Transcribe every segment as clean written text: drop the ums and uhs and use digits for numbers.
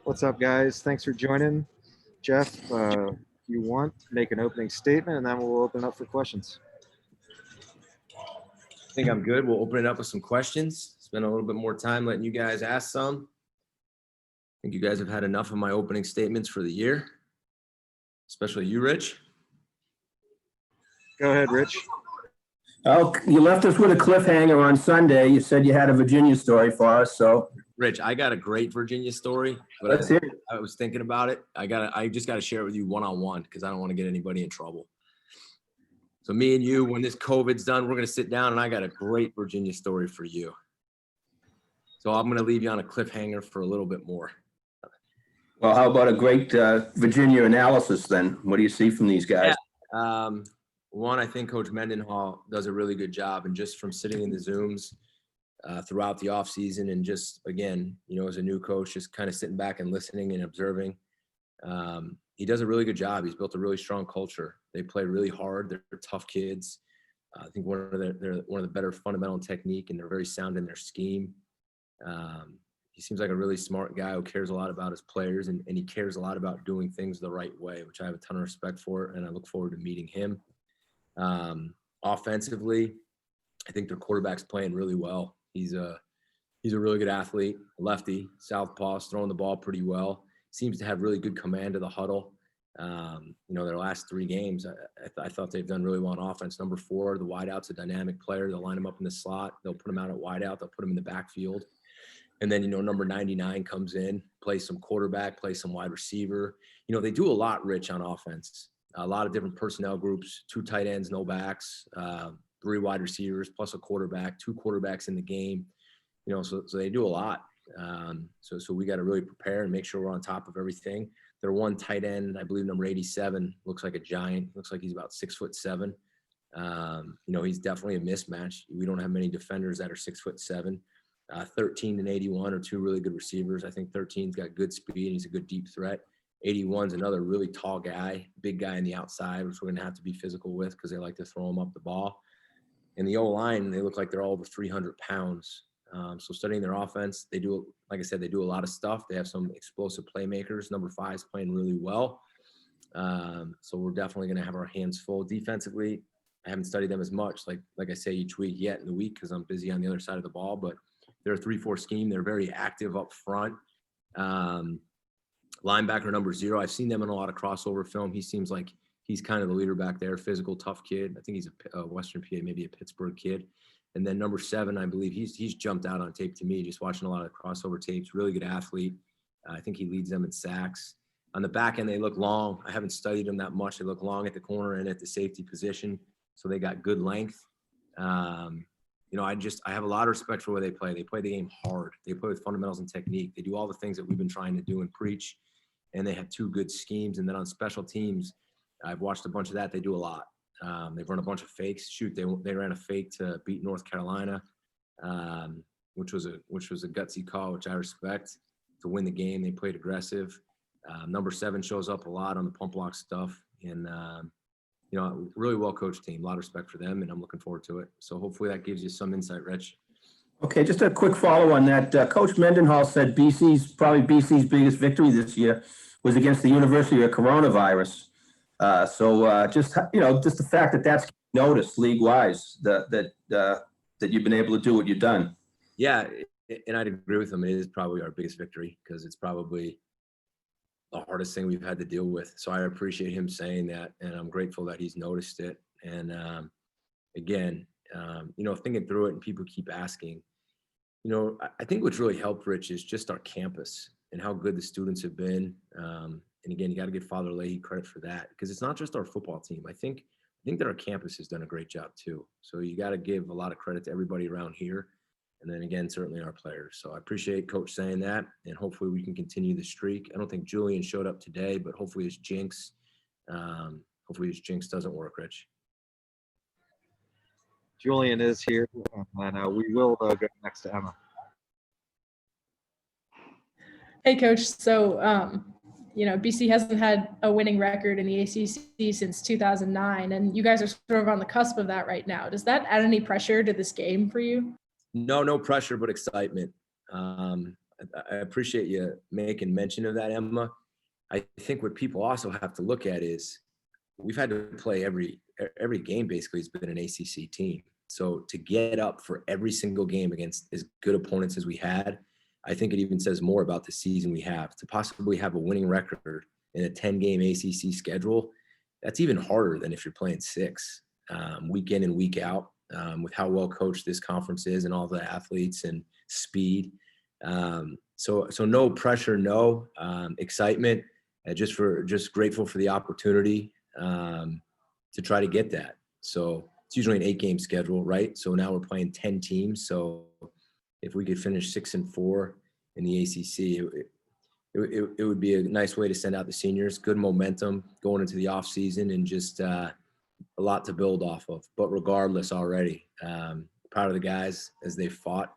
What's up, guys? Thanks for joining. Jeff, if you want, make an opening statement, and then we'll open up for questions. I think I'm good. We'll open it up with some questions. Spend a little bit more time letting you guys ask some. I think you guys have had enough of my opening statements for the year, especially you, Rich. Go ahead, Rich. Oh, you left us with a cliffhanger on Sunday. You said you had a Virginia story for us, so. Rich, I got a great Virginia story, but Let's hear it. I was thinking about it. I just got to share it with you one-on-one because I don't want to get anybody in trouble. So me and you, when this COVID's done, we're going to sit down and I got a great Virginia story for you. So I'm going to leave you on a cliffhanger for a little bit more. Well, how about a great Virginia analysis then? What do you see from these guys? Yeah. One, I think Coach Mendenhall does a really good job, and just from sitting in the Zooms throughout the offseason and just, again, as a new coach, just kind of sitting back and listening and observing. He does a really good job. He's built a really strong culture. They play really hard. They're tough kids. I think they're one of the better fundamental technique, and they're very sound in their scheme. He seems like a really smart guy who cares a lot about his players, and he cares a lot about doing things the right way, which I have a ton of respect for, and I look forward to meeting him. Offensively, I think their quarterback's playing really well. He's a really good athlete, lefty, southpaw, throwing the ball pretty well. Seems to have really good command of the huddle. Their last 3 games, I thought they've done really well on offense. Number 4, the wideout's a dynamic player. They'll line him up in the slot. They'll put him out at wideout. They'll put him in the backfield. And then, number 99 comes in, plays some quarterback, plays some wide receiver. They do a lot, Rich, on offense. A lot of different personnel groups, 2 tight ends, no backs, 3 wide receivers, plus a quarterback, 2 quarterbacks in the game. So they do a lot. So we got to really prepare and make sure we're on top of everything. Their one tight end, I believe number 87, looks like a giant. Looks like he's about 6'7". He's definitely a mismatch. We don't have many defenders that are 6'7". 13 and 81 are 2 really good receivers. I think 13's got good speed and he's a good deep threat. 81's another really tall guy, big guy on the outside, which we're going to have to be physical with because they like to throw him up the ball. And the O-line, they look like they're all over 300 pounds. So studying their offense, they do, like I said, they do a lot of stuff. They have some explosive playmakers. Number 5 is playing really well. So we're definitely going to have our hands full. Defensively, I haven't studied them as much, like I say each week yet in the week because I'm busy on the other side of the ball. But they're a 3-4 scheme. They're very active up front. Linebacker number 0, I've seen them in a lot of crossover film. He seems like he's kind of the leader back there, physical, tough kid. I think he's a Western PA, maybe a Pittsburgh kid. And then number 7, I believe he's jumped out on tape to me, just watching a lot of crossover tapes. Really good athlete. I think he leads them in sacks. On the back end, they look long. I haven't studied them that much. They look long at the corner and at the safety position, so they got good length. I have a lot of respect for where they play. They play the game hard. They play with fundamentals and technique. They do all the things that we've been trying to do and preach, and they have 2 good schemes. And then on special teams, I've watched a bunch of that. They do a lot. They've run a bunch of fakes. They ran a fake to beat North Carolina, which was a gutsy call, which I respect. To win the game, they played aggressive. Number 7 shows up a lot on the pump block stuff, and really well coached team. A lot of respect for them, and I'm looking forward to it. So hopefully that gives you some insight, Rich. Okay, just a quick follow on that. Coach Mendenhall said BC's biggest victory this year was against the University of Coronavirus. Just the fact that that's noticed league-wise, that you've been able to do what you've done. Yeah, and I'd agree with him. It is probably our biggest victory because it's probably the hardest thing we've had to deal with. So I appreciate him saying that, and I'm grateful that he's noticed it. And thinking through it, and people keep asking, I think what's really helped, Rich, is just our campus and how good the students have been. And again, you got to give Father Leahy credit for that because it's not just our football team. I think that our campus has done a great job too. So you got to give a lot of credit to everybody around here. And then again, certainly our players. So I appreciate Coach saying that, and hopefully we can continue the streak. I don't think Julian showed up today, but hopefully his jinx doesn't work, Rich. Julian is here, and we will go next to Emma. Hey, Coach. So BC hasn't had a winning record in the ACC since 2009, and you guys are sort of on the cusp of that right now. Does that add any pressure to this game for you? No pressure, but excitement. I appreciate you making mention of that, Emma. I think what people also have to look at is we've had to play every game basically has been an ACC team. So to get up for every single game against as good opponents as we had, I think it even says more about the season we have. To possibly have a winning record in a 10-game ACC schedule, that's even harder than if you're playing 6 week in and week out with how well coached this conference is and all the athletes and speed. So no pressure, no excitement, just grateful for the opportunity to try to get that. So it's usually an 8-game schedule, right? So now we're playing 10 teams. So if we could finish 6-4 in the ACC, it would be a nice way to send out the seniors, good momentum going into the off season, and just a lot to build off of. But regardless, already proud of the guys as they fought.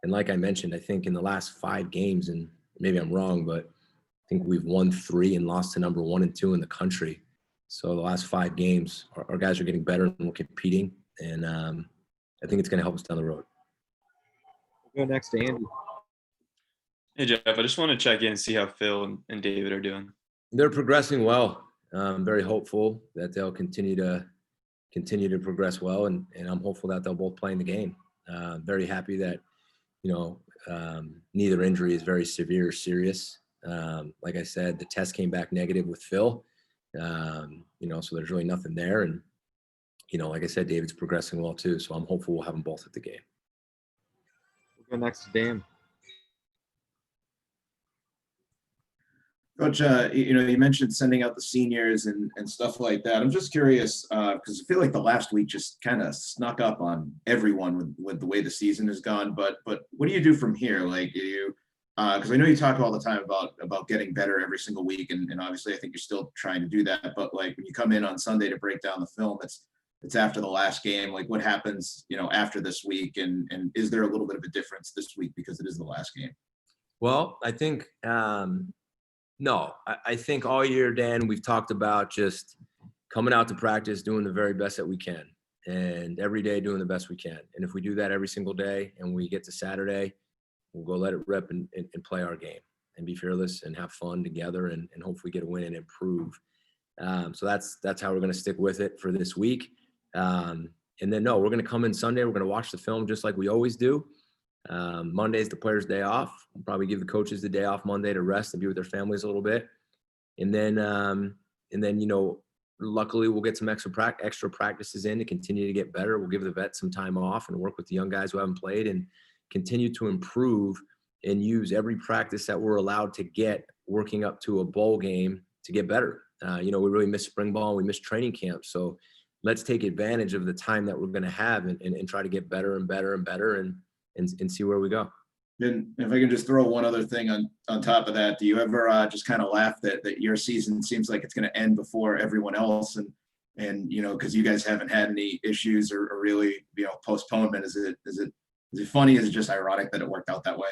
And like I mentioned, I think in the last 5 games, and maybe I'm wrong, but I think we've won 3 and lost to number 1 and 2 in the country. So the last 5 games, our guys are getting better and we're competing. And I think it's going to help us down the road. We'll go next to Andy. Hey, Jeff, I just want to check in and see how Phil and David are doing. They're progressing well. I'm very hopeful that they'll continue to progress well. And I'm hopeful that they'll both play in the game. Very happy that, neither injury is very severe or serious. Like I said, the test came back negative with Phil. So there's really nothing there. And, like I said, David's progressing well too. So I'm hopeful we'll have them both at the game. We'll go next to Dan. Coach, you mentioned sending out the seniors and stuff like that. I'm just curious because I feel like the last week just kind of snuck up on everyone with the way the season has gone. But what do you do from here? Like, because I know you talk all the time about getting better every single week, and obviously I think you're still trying to do that. But like when you come in on Sunday to break down the film, it's after the last game. Like what happens, after this week, and is there a little bit of a difference this week because it is the last game? Well, I think. No, I think all year, Dan, we've talked about just coming out to practice, doing the very best that we can, and every day doing the best we can. And if we do that every single day and we get to Saturday, we'll go let it rip and play our game and be fearless and have fun together and hopefully get a win and improve. So that's how we're going to stick with it for this week. And then, we're going to come in Sunday. We're going to watch the film just like we always do. Monday's the players' day off. We'll probably give the coaches the day off Monday to rest and be with their families a little bit. And then, luckily we'll get some extra practices in to continue to get better. We'll give the vets some time off and work with the young guys who haven't played and continue to improve and use every practice that we're allowed to get working up to a bowl game to get better. We really missed spring ball. We missed training camp. So let's take advantage of the time that we're going to have and try to get better and better and better and see where we go. And if I can just throw one other thing on top of that, do you ever just kind of laugh that your season seems like it's going to end before everyone else, and because you guys haven't had any issues or really postponement? Is it funny? Is it just ironic that it worked out that way?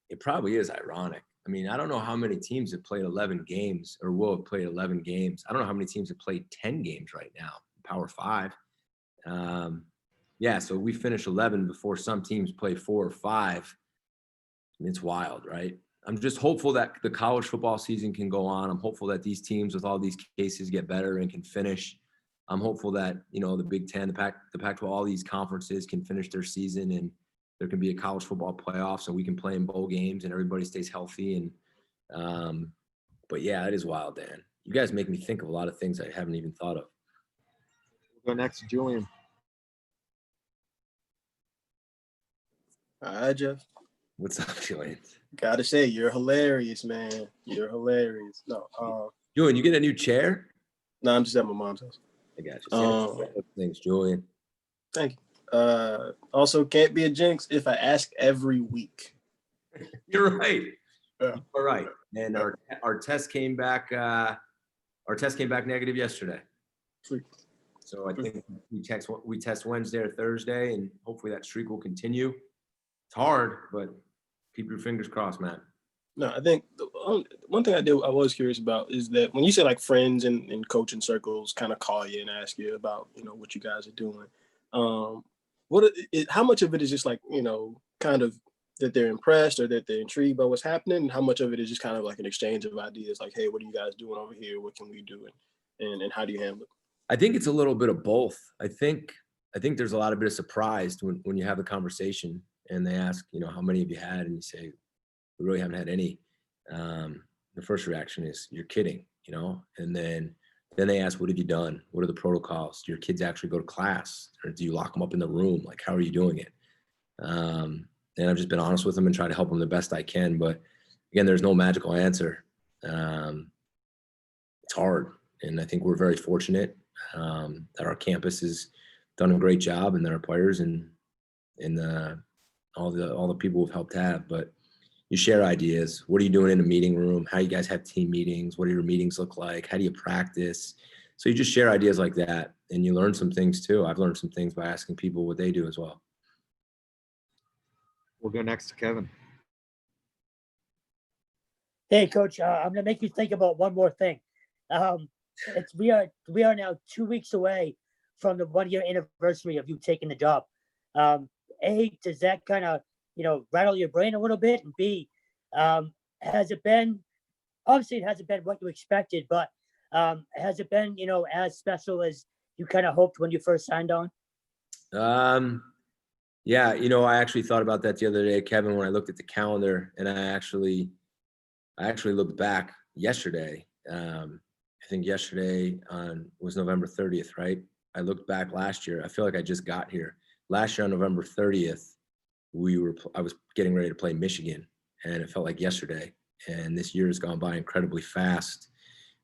It probably is ironic. I mean, I don't know how many teams have played 11 games or will have played 11 games. I don't know how many teams have played 10 games right now, Power 5. So we finish 11 before some teams play 4 or 5. It's wild, right? I'm just hopeful that the college football season can go on. I'm hopeful that these teams with all these cases get better and can finish. I'm hopeful that, the Big Ten, the Pac-12, all these conferences can finish their season and there can be a college football playoffs and we can play in bowl games and everybody stays healthy. And, but yeah, it is wild, Dan. You guys make me think of a lot of things I haven't even thought of. We'll go next to Julian. Hi, Jeff. What's up, Julian? Gotta say, you're hilarious, man. You're hilarious. No, Julian, you get a new chair? no, I'm just at my mom's house. I got you. Thanks, Julian. Thank you. Also, can't be a jinx if I ask every week. You're right. Yeah. All right. And our test came back. Our test came back negative yesterday. Sweet. So I think we test Wednesday or Thursday, and hopefully that streak will continue. It's hard, but keep your fingers crossed, Matt. No, I think one thing I was curious about is that when you say like friends and coaching circles kind of call you and ask you about, what you guys are doing, how much of it is just like, kind of that they're impressed or that they're intrigued by what's happening, and how much of it is just kind of like an exchange of ideas, like, hey, what are you guys doing over here? What can we do? And how do you handle it? I think it's a little bit of both. I think there's a lot of bit of surprise when you have the conversation and they ask, how many have you had? And you say, we really haven't had any. The first reaction is, you're kidding, and then they ask, what have you done? What are the protocols? Do your kids actually go to class, or do you lock them up in the room? Like, how are you doing it? And I've just been honest with them and try to help them the best I can. But again, there's no magical answer. It's hard. And I think we're very fortunate that our campus has done a great job, and that our players and all the people we've helped have. But you share ideas. What are you doing in a meeting room? How you guys have team meetings? What do your meetings look like? How do you practice? So you just share ideas like that, and you learn some things too. I've learned some things by asking people what they do as well. We'll go next to Kevin. Hey, Coach, I'm going to make you think about one more thing. We are now 2 weeks away from the 1-year anniversary of you taking the job. A, does that kind of, rattle your brain a little bit? And B, has it been, obviously it hasn't been what you expected, but has it been, as special as you kind of hoped when you first signed on? Yeah, I actually thought about that the other day, Kevin, when I looked at the calendar, and I actually looked back yesterday. I think yesterday was November 30th, right? I looked back last year. I feel like I just got here. Last year on November 30th, I was getting ready to play Michigan, and it felt like yesterday. And this year has gone by incredibly fast,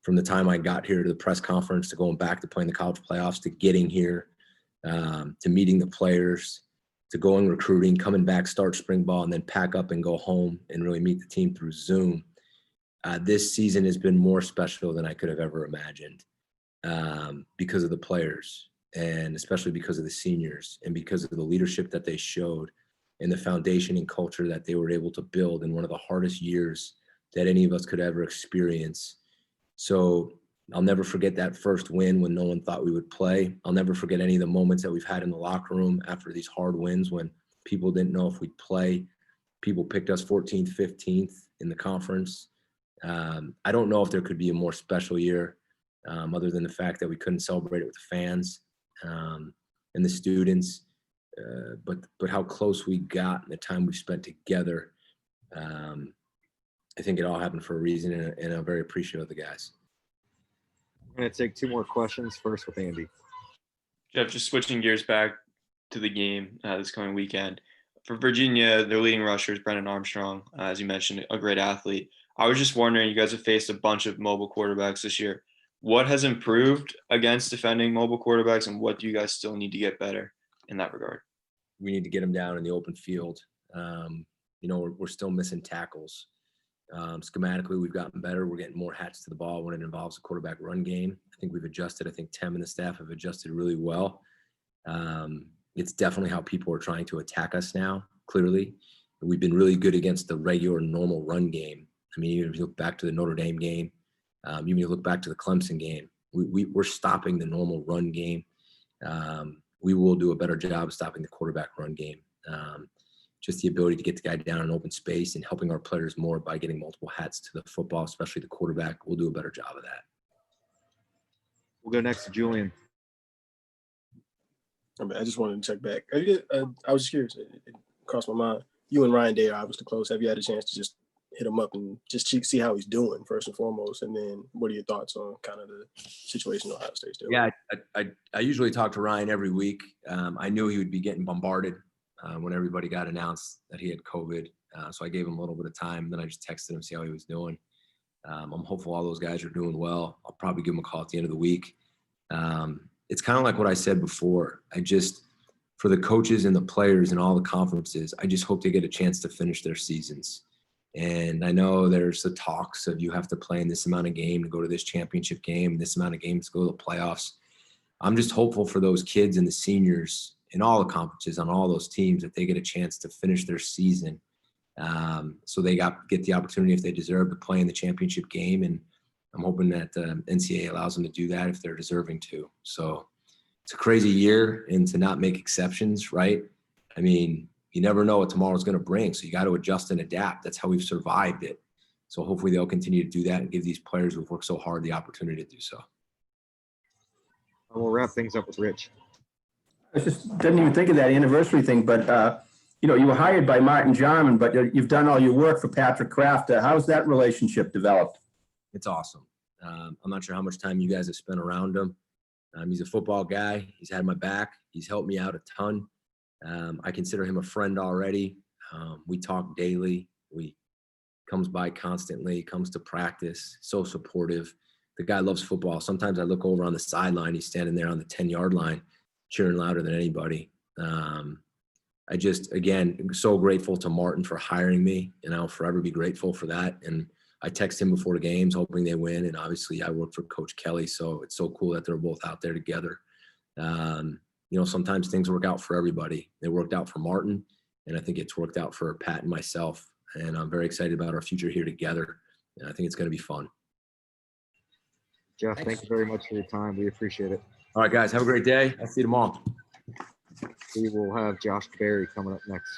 from the time I got here to the press conference, to going back to playing the college playoffs, to getting here, to meeting the players, to going recruiting, coming back, start spring ball, and then pack up and go home and really meet the team through Zoom. This season has been more special than I could have ever imagined, because of the players, and especially because of the seniors, and because of the leadership that they showed, and the foundation and culture that they were able to build in one of the hardest years that any of us could ever experience. So I'll never forget that first win when no one thought we would play. I'll never forget any of the moments that we've had in the locker room after these hard wins, when people didn't know if we'd play. People picked us 14th, 15th in the conference. I don't know if there could be a more special year, other than the fact that we couldn't celebrate it with the fans and the students, but how close we got and the time we spent together. I think it all happened for a reason, and I'm very appreciative of the guys. I'm going to take 2 more questions, first with Andy. Jeff, just switching gears back to the game this coming weekend. For Virginia, their leading rusher is Brennan Armstrong, as you mentioned, a great athlete. I was just wondering, you guys have faced a bunch of mobile quarterbacks this year. What has improved against defending mobile quarterbacks, and what do you guys still need to get better in that regard? We need to get them down in the open field. We're still missing tackles. Schematically, we've gotten better. We're getting more hats to the ball when it involves a quarterback run game. I think we've adjusted. I think Tim and the staff have adjusted really well. It's definitely how people are trying to attack us now, clearly. We've been really good against the regular, normal run game. I mean, even if you look back to the Notre Dame game, even if you look back to the Clemson game, we're stopping the normal run game. We will do a better job stopping the quarterback run game. Just the ability to get the guy down in open space and helping our players more by getting multiple hats to the football, especially the quarterback. We'll do a better job of that. We'll go next to Julian. I just wanted to check back. I was just curious. It crossed my mind. You and Ryan Day are obviously close. Have you had a chance to just hit him up and just see how he's doing first and foremost? And then what are your thoughts on kind of the situation Ohio State's doing? Yeah, I usually talk to Ryan every week. I knew he would be getting bombarded when everybody got announced that he had COVID. So I gave him a little bit of time. Then I just texted him, see how he was doing. I'm hopeful all those guys are doing well. I'll probably give him a call at the end of the week. It's kind of like what I said before. For the coaches and the players and all the conferences, I just hope they get a chance to finish their seasons. And I know there's the talks of you have to play in this amount of game to go to this championship game, this amount of games to go to the playoffs. I'm just hopeful for those kids and the seniors in all the conferences on all those teams that they get a chance to finish their season So they get the opportunity, if they deserve, to play in the championship game. And I'm hoping that NCAA allows them to do that if they're deserving to. So it's a crazy year, and to not make exceptions, right? I mean, you never know what tomorrow's going to bring. So you got to adjust and adapt. That's how we've survived it. So hopefully they'll continue to do that and give these players who've worked so hard the opportunity to do so. We'll wrap things up with Rich. I didn't even think of that anniversary thing, but you know, you were hired by Martin Jarman, but you've done all your work for Patrick Kraft. How's that relationship developed? It's awesome. I'm not sure how much time you guys have spent around him. He's a football guy. He's had my back. He's helped me out a ton. I consider him a friend already. We talk daily. We comes by constantly, comes to practice, so supportive. The guy loves football. Sometimes I look over on the sideline. He's standing there on the 10-yard line, cheering louder than anybody. I just, again, so grateful to Martin for hiring me, and I'll forever be grateful for that. And I text him before the games, hoping they win. And obviously I work for Coach Kelly, so it's so cool that they're both out there together. You know, sometimes things work out for everybody. They worked out for Martin, and I think it's worked out for Pat and myself. And I'm very excited about our future here together. And I think it's going to be fun. Jeff, thank you very much for your time. We appreciate it. All right, guys, have a great day. I'll see you tomorrow. We will have Josh Berry coming up next.